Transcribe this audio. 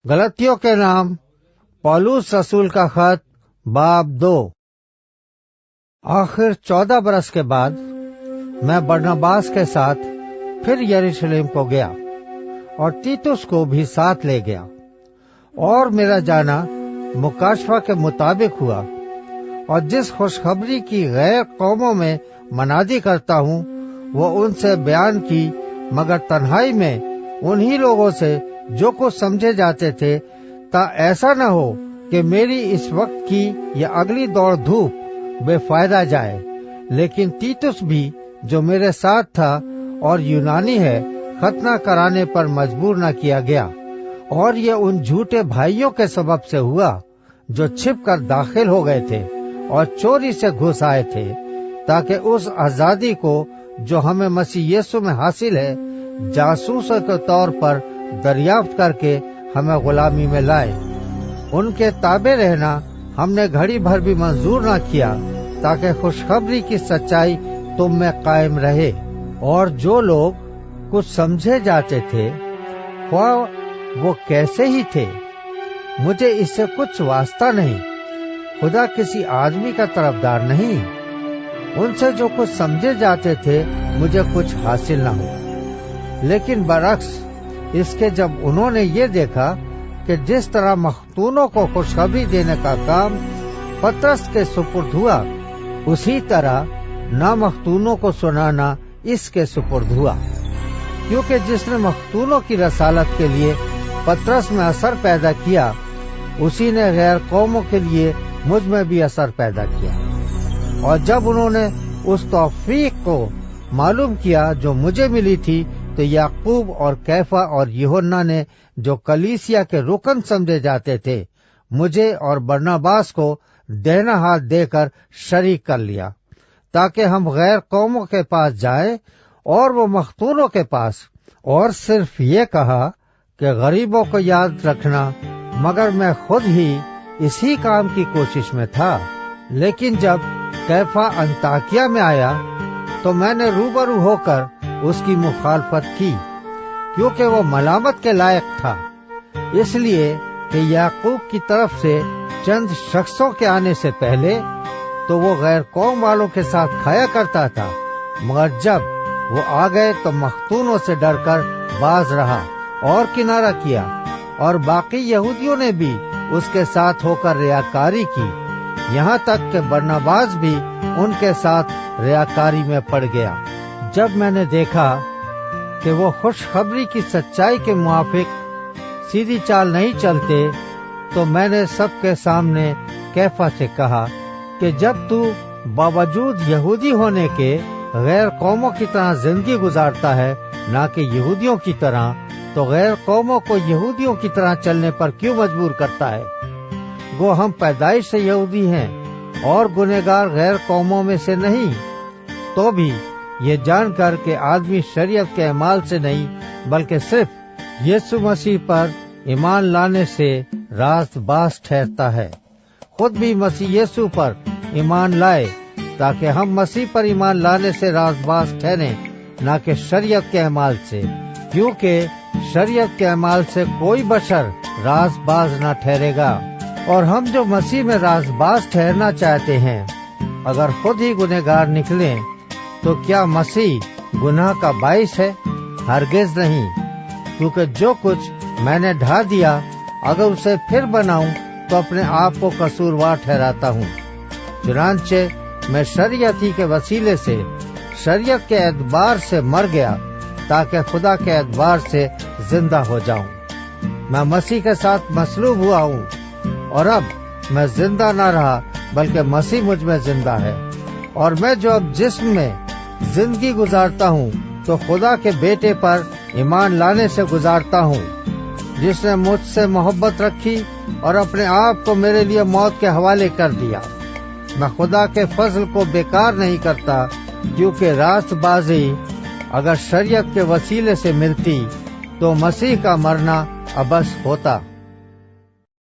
गलतियों के नाम पौलुस रसूल का खत बाब 2। आखिर 14 बरस के बाद मैं बरनबास के साथ फिर यरूशलेम को गया और तीतुस को भी साथ ले गया, और मेरा जाना मुकाशवा के मुताबिक हुआ। और जिस खुशखबरी की गैर कौमों में मनादी करता हूँ वो उनसे बयान की, मगर तन्हाई में उन्हीं लोगों से जो कुछ समझे जाते थे, ता ऐसा न हो कि मेरी इस वक्त की या अगली दौड़ धूप बेफायदा जाए। लेकिन तीतुस भी जो मेरे साथ था और यूनानी है, खतना कराने पर मजबूर न किया गया। और ये उन झूठे भाइयों के सबब से हुआ जो छिप कर दाखिल हो गए थे और चोरी से घुस आए थे, ताकि उस आजादी को जो हमें मसीह यीशु में हासिल है, जासूसों के तौर पर दरियाफ्त करके हमें गुलामी में लाए। उनके ताबे रहना हमने घड़ी भर भी मंजूर न किया, ताकि खुशखबरी की सच्चाई तुम में कायम रहे। और जो लोग कुछ समझे जाते थे, ख्वाह वो कैसे ही थे, मुझे इससे कुछ वास्ता नहीं। खुदा किसी आदमी का तरफदार नहीं। उनसे जो कुछ समझे जाते थे मुझे कुछ हासिल न हो। लेकिन बरक्स इसके जब उन्होंने ये देखा कि जिस तरह मख्तूनों को खुशखबरी देने का काम पतरस के सुपुर्द हुआ, उसी तरह नामख्तूनों को सुनाना इसके सुपुर्द हुआ। क्योंकि जिसने मख्तूनों की रसालत के लिए पतरस में असर पैदा किया, उसी ने गैर कौमों के लिए मुझ में भी असर पैदा किया। और जब उन्होंने उस तौफीक को मालूम किया जो मुझे मिली थी, तो याकूब और कैफा और यूहन्ना ने, जो कलीसिया के रुकन समझे जाते थे, मुझे और बरनबास को देना हाथ देकर शरीक कर लिया, ताकि हम गैर कौमों के पास जाएं और वो मख्तूनों के पास। और सिर्फ ये कहा कि गरीबों को याद रखना, मगर मैं खुद ही इसी काम की कोशिश में था। लेकिन जब कैफा अंताकिया में आया तो मैंने रूबरू होकर उसकी मुखालफत की, क्योंकि वो मलामत के लायक था। इसलिए कि याकूब की तरफ से चंद शख्सों के आने से पहले तो वो गैर कौम वालों के साथ खाया करता था, मगर जब वो आ गए तो मख्तूनों से डरकर बाज रहा और किनारा किया। और बाकी यहूदियों ने भी उसके साथ होकर रियाकारी की, यहाँ तक कि बरनबास भी उनके साथ रियाकारी में पड़ गया। जब मैंने देखा कि वो खुशखबरी की सच्चाई के मुआफिक सीधी चाल नहीं चलते, तो मैंने सबके सामने कैफा से कहा कि जब तू बावजूद यहूदी होने के गैर कौमों की तरह जिंदगी गुजारता है, ना कि यहूदियों की तरह, तो गैर कौमों को यहूदियों की तरह चलने पर क्यों मजबूर करता है? वो हम पैदाइश से यहूदी हैं और गुनहगार गैर कौमों में से नहीं। तो भी ये जानकर कि आदमी शरीयत के अमाल से नहीं, बल्कि सिर्फ यीशु मसीह पर ईमान लाने से रास्तबाज ठहरता है, खुद भी मसीह यीशु पर ईमान लाए, ताकि हम मसीह पर ईमान लाने से रास्तबाज ठहरें, न कि शरीयत के अमाल से। क्योंकि शरीयत के अमाल से कोई बशर रास्तबाज न ठहरेगा। और हम जो मसीह में रास्तबाज ठहरना चाहते हैं, अगर खुद ही गुनहगार निकलें, तो क्या मसीह गुनाह का बाइस है? हरगिज नहीं। क्योंकि जो कुछ मैंने ढा दिया, अगर उसे फिर बनाऊं तो अपने आप को कसूरवार ठहराता हूँ। चुनांचे मैं शरीयत ही के वसीले से शरीयत के एतबार से मर गया, ताकि खुदा के एतबार से जिंदा हो जाऊं। मैं मसीह के साथ मसलूब हुआ हूँ, और अब मैं जिंदा न रहा, बल्कि मसीह मुझ में जिंदा है। और मैं जो अब जिस्म में जिंदगी गुजारता हूँ, तो खुदा के बेटे पर ईमान लाने से गुजारता हूँ, जिसने मुझसे मोहब्बत रखी और अपने आप को मेरे लिए मौत के हवाले कर दिया। मैं खुदा के फजल को बेकार नहीं करता, क्योंकि रास्तबाजी अगर शरीयत के वसीले से मिलती, तो मसीह का मरना अबस होता।